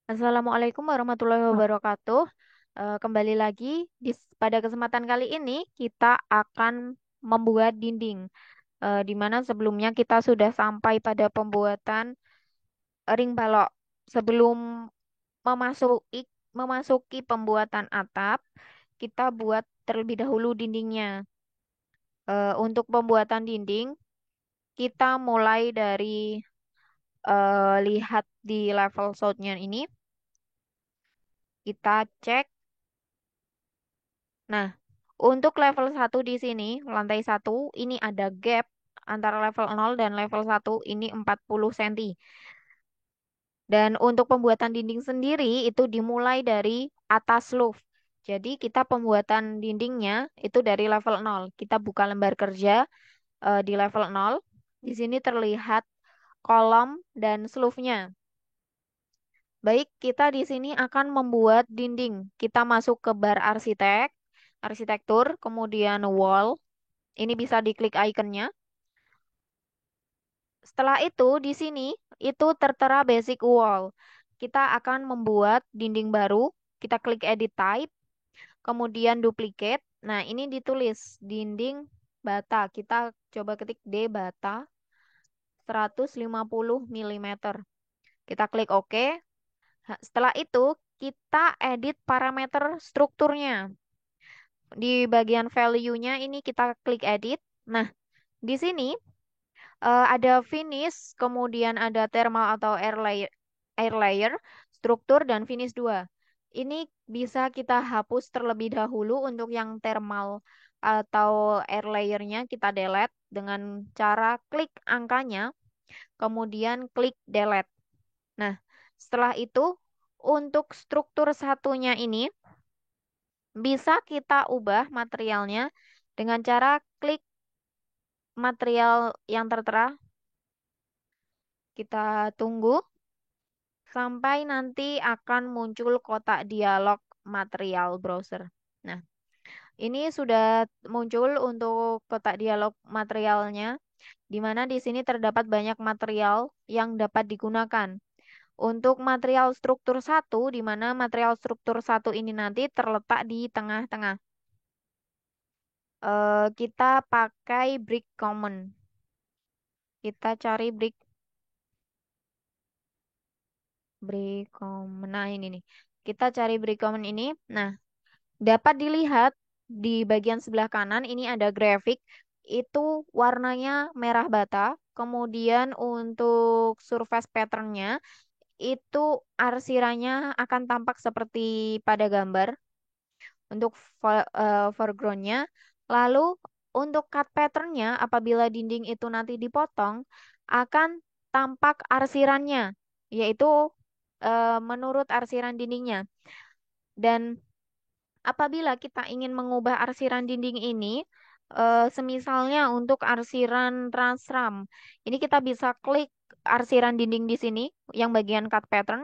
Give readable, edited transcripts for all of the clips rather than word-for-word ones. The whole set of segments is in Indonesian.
Assalamualaikum warahmatullahi wabarakatuh. Kembali lagi pada kesempatan kali ini kita akan membuat dinding. Di mana sebelumnya kita sudah sampai pada pembuatan ring balok. Sebelum memasuki memasuki pembuatan atap, kita buat terlebih dahulu dindingnya. Untuk pembuatan dinding, kita mulai dari lihat di level south-nya ini, kita cek. Nah, untuk level satu di sini, lantai satu ini ada gap antara level 0 dan level satu ini 40 cm. Dan untuk pembuatan dinding sendiri itu dimulai dari atas loft. Jadi kita pembuatan dindingnya itu dari level 0. Kita buka lembar kerja di level 0. Di sini terlihat kolom dan slope-nya. Baik, kita di sini akan membuat dinding. Kita masuk ke bar arsitektur, kemudian wall. Ini bisa diklik ikonnya. Setelah itu, di sini itu tertera basic wall. Kita akan membuat dinding baru. Kita klik edit type, kemudian duplicate. Nah, ini ditulis dinding bata. Kita coba ketik D bata 150 mm. Kita klik OK. Setelah itu, kita edit parameter strukturnya. Di bagian value-nya ini kita klik edit. Nah, di sini ada finish, kemudian ada thermal atau air layer, struktur, dan finish 2. Ini bisa kita hapus terlebih dahulu untuk yang thermal atau air layernya kita delete dengan cara klik angkanya, kemudian klik delete. Nah, setelah itu untuk struktur satunya ini bisa kita ubah materialnya dengan cara klik material yang tertera. Kita tunggu sampai nanti akan muncul kotak dialog material browser. Nah, ini sudah muncul untuk kotak dialog materialnya, di mana di sini terdapat banyak material yang dapat digunakan. Untuk material struktur satu, di mana material struktur satu ini nanti terletak di tengah-tengah. Kita pakai brick common. Kita cari brick common. Nah, ini nih. Kita cari brick common ini. Nah, dapat dilihat di bagian sebelah kanan ini ada grafik, itu warnanya merah bata. Kemudian untuk surface patternnya itu arsirannya akan tampak seperti pada gambar untuk foregroundnya. Lalu untuk cut patternnya apabila dinding itu nanti dipotong akan tampak arsirannya, yaitu menurut arsiran dindingnya. Dan apabila kita ingin mengubah arsiran dinding ini, semisalnya untuk arsiran transram, ini kita bisa klik arsiran dinding di sini, yang bagian cut pattern,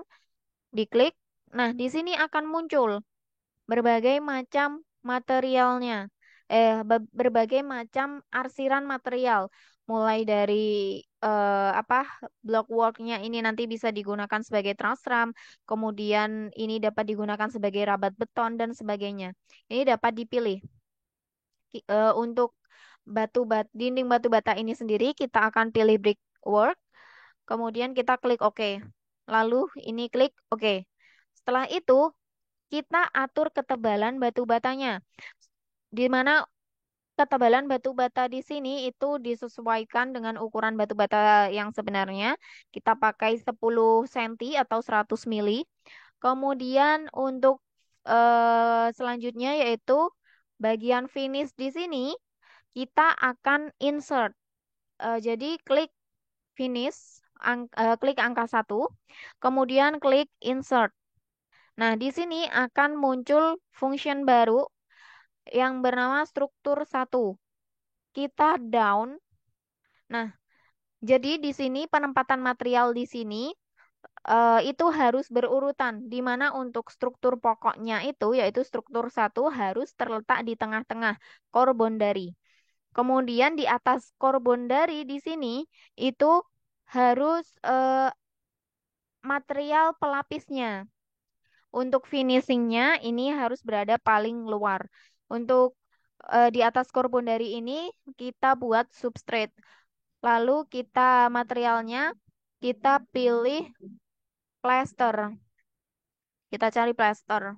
diklik. Nah, di sini akan muncul berbagai macam materialnya, berbagai macam arsiran material, mulai dari apa blockworknya ini nanti bisa digunakan sebagai transram, kemudian ini dapat digunakan sebagai rabat beton dan sebagainya. Ini dapat dipilih. Untuk dinding batu bata ini sendiri kita akan pilih brickwork, kemudian kita klik OK. Lalu ini klik OK. Setelah itu kita atur ketebalan batu batanya. Di mana ketebalan batu bata di sini itu disesuaikan dengan ukuran batu bata yang sebenarnya. Kita pakai 10 cm atau 100 mili. Kemudian untuk selanjutnya yaitu bagian finish di sini kita akan insert. Jadi klik finish, klik angka satu, kemudian klik insert. Nah, di sini akan muncul function baru yang bernama struktur satu. Kita down. Nah, jadi di sini penempatan material di sini itu harus berurutan, di mana untuk struktur pokoknya itu yaitu struktur satu harus terletak di tengah-tengah core boundary. Kemudian di atas core boundary di sini itu harus material pelapisnya. Untuk finishingnya ini harus berada paling luar. Untuk di atas korban dari ini kita buat substrate. Lalu kita materialnya kita pilih plester. Kita cari plester.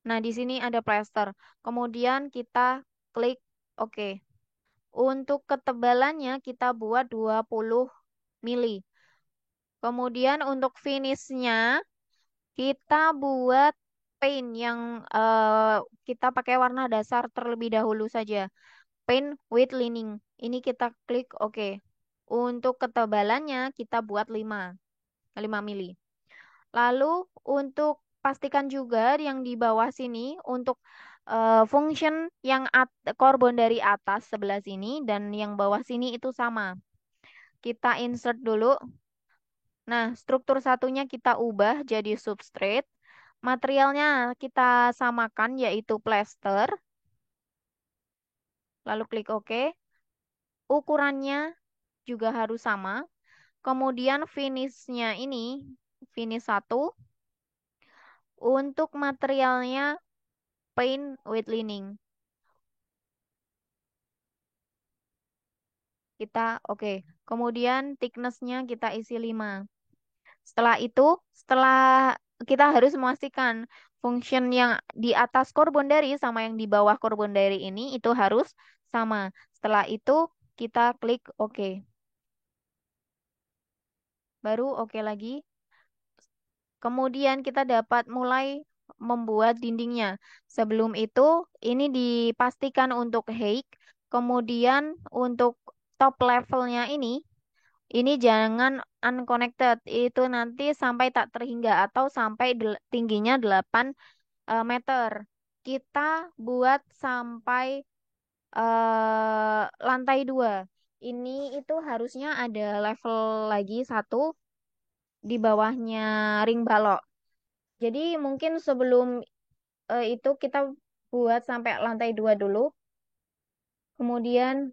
Nah, di sini ada plester. Kemudian kita klik OK. Untuk ketebalannya kita buat 20 mili. Kemudian untuk finishnya kita buat paint yang kita pakai warna dasar terlebih dahulu saja. Paint with lining. Ini kita klik OK. Untuk ketebalannya kita buat 5 mili. Lalu untuk pastikan juga yang di bawah sini untuk function yang karbon dari atas sebelah sini dan yang bawah sini itu sama. Kita insert dulu. Nah, struktur satunya kita ubah jadi substrate. Materialnya kita samakan yaitu plaster. Lalu klik OK. Ukurannya juga harus sama. Kemudian finishnya ini, finish satu. Untuk materialnya paint with lining. Kita oke. Kemudian thickness-nya kita isi 5. Setelah itu, setelah kita harus memastikan function yang di atas core boundary sama yang di bawah core boundary ini itu harus sama. Setelah itu kita klik OK. Baru OK lagi. Kemudian kita dapat mulai membuat dindingnya. Sebelum itu, ini dipastikan untuk height. Kemudian untuk top levelnya ini jangan unconnected. Itu nanti sampai tak terhingga atau sampai tingginya 8 meter. Kita buat sampai lantai 2. Ini itu harusnya ada level lagi satu di bawahnya ring balok. Jadi mungkin sebelum itu kita buat sampai lantai 2 dulu. Kemudian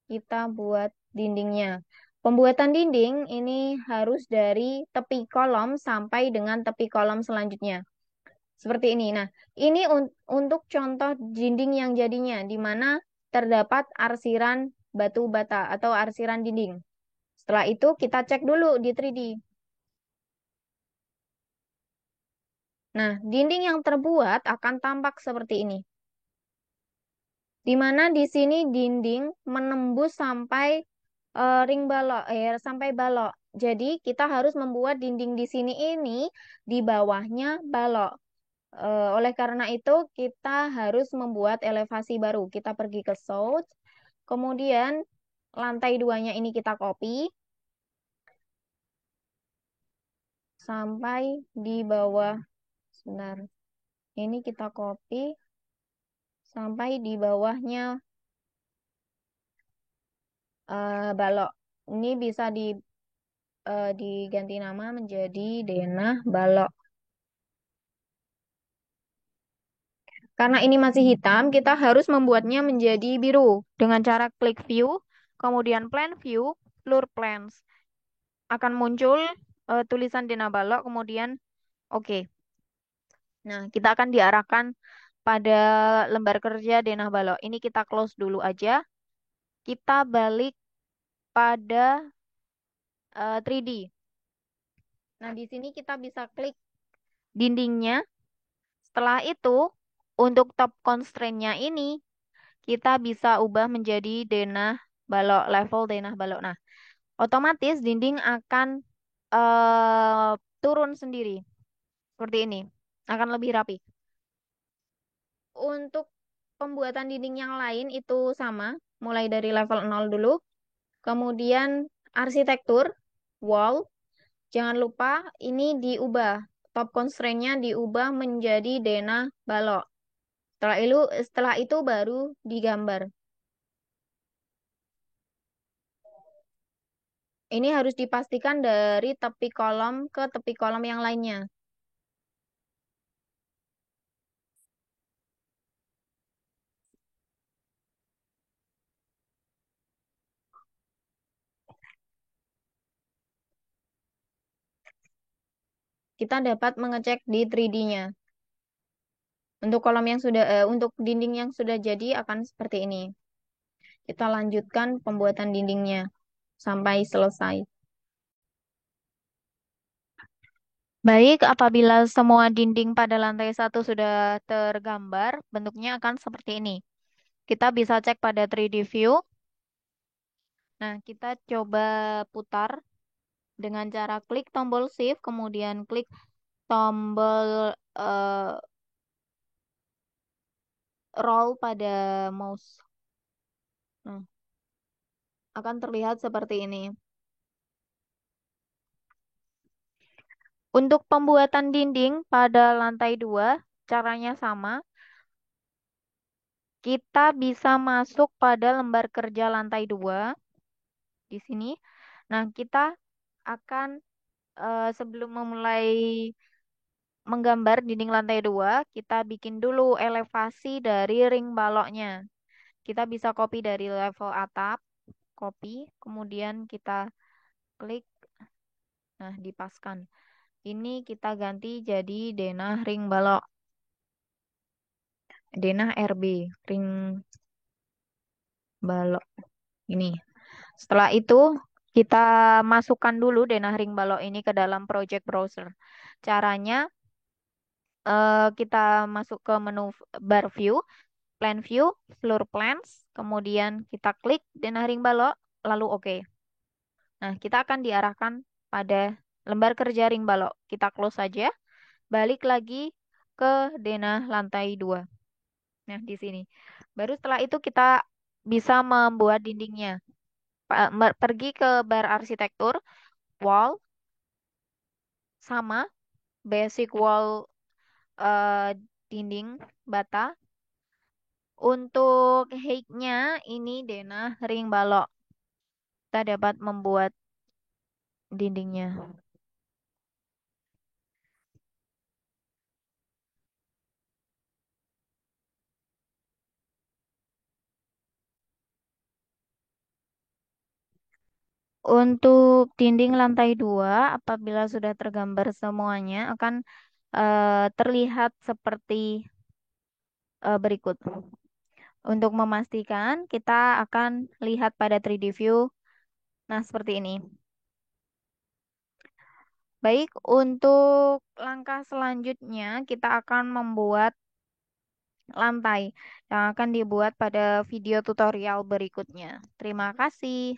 kita buat dindingnya. Pembuatan dinding ini harus dari tepi kolom sampai dengan tepi kolom selanjutnya. Seperti ini. Nah, ini untuk contoh dinding yang jadinya, di mana terdapat arsiran batu bata atau arsiran dinding. Setelah itu kita cek dulu di 3D. Nah, dinding yang terbuat akan tampak seperti ini. Di mana di sini dinding menembus sampai ring balok, sampai balok. Jadi kita harus membuat dinding di sini ini di bawahnya balok. Oleh karena itu kita harus membuat elevasi baru. Kita pergi ke source, kemudian lantai duanya ini kita copy sampai di bawah. Sebentar, ini kita copy sampai di bawahnya balok. Ini bisa diganti nama menjadi denah balok. Karena ini masih hitam, kita harus membuatnya menjadi biru dengan cara klik view, kemudian plan view, floor plans. Akan muncul tulisan denah balok, kemudian oke. Nah, kita akan diarahkan pada lembar kerja denah balok. Ini kita close dulu aja. Kita balik pada 3D. Nah, di sini kita bisa klik dindingnya. Setelah itu, untuk top constraint-nya ini, kita bisa ubah menjadi denah balok, level denah balok. Nah, otomatis dinding akan turun sendiri. Seperti ini. Akan lebih rapi. Untuk pembuatan dinding yang lain itu sama. Mulai dari level 0 dulu. Kemudian arsitektur, wall. Jangan lupa ini diubah. Top constraint-nya diubah menjadi denah balok. Setelah itu baru digambar. Ini harus dipastikan dari tepi kolom ke tepi kolom yang lainnya. kita dapat mengecek di 3D-nya. Untuk untuk dinding yang sudah jadi akan seperti ini. Kita lanjutkan pembuatan dindingnya sampai selesai. Baik, apabila semua dinding pada lantai satu sudah tergambar, bentuknya akan seperti ini. Kita bisa cek pada 3D view. Nah, kita coba putar dengan cara klik tombol shift, kemudian klik tombol roll pada mouse. Nah, akan terlihat seperti ini. Untuk pembuatan dinding pada lantai 2, caranya sama. Kita bisa masuk pada lembar kerja lantai 2 di sini. Nah, kita akan sebelum memulai menggambar dinding lantai 2, kita bikin dulu elevasi dari ring baloknya. Kita bisa copy dari level atap, copy, kemudian kita klik, nah dipaskan. Ini kita ganti jadi denah ring balok, denah RB, ring balok ini. Setelah itu kita masukkan dulu denah ring balok ini ke dalam project browser. Caranya kita masuk ke menu bar view, plan view, floor plans, kemudian kita klik denah ring balok, lalu oke. Nah, kita akan diarahkan pada lembar kerja ring balok. Kita close saja, balik lagi ke denah lantai 2. Nah, di sini. Baru setelah itu kita bisa membuat dindingnya. Pergi ke bar arsitektur, wall, sama, basic wall eh, dinding bata. Untuk height-nya ini denah ring balok. Kita dapat membuat dindingnya. Untuk dinding lantai 2, apabila sudah tergambar semuanya, akan terlihat seperti berikut. Untuk memastikan, kita akan lihat pada 3D view. Nah, seperti ini. Baik, untuk langkah selanjutnya, kita akan membuat lantai yang akan dibuat pada video tutorial berikutnya. Terima kasih.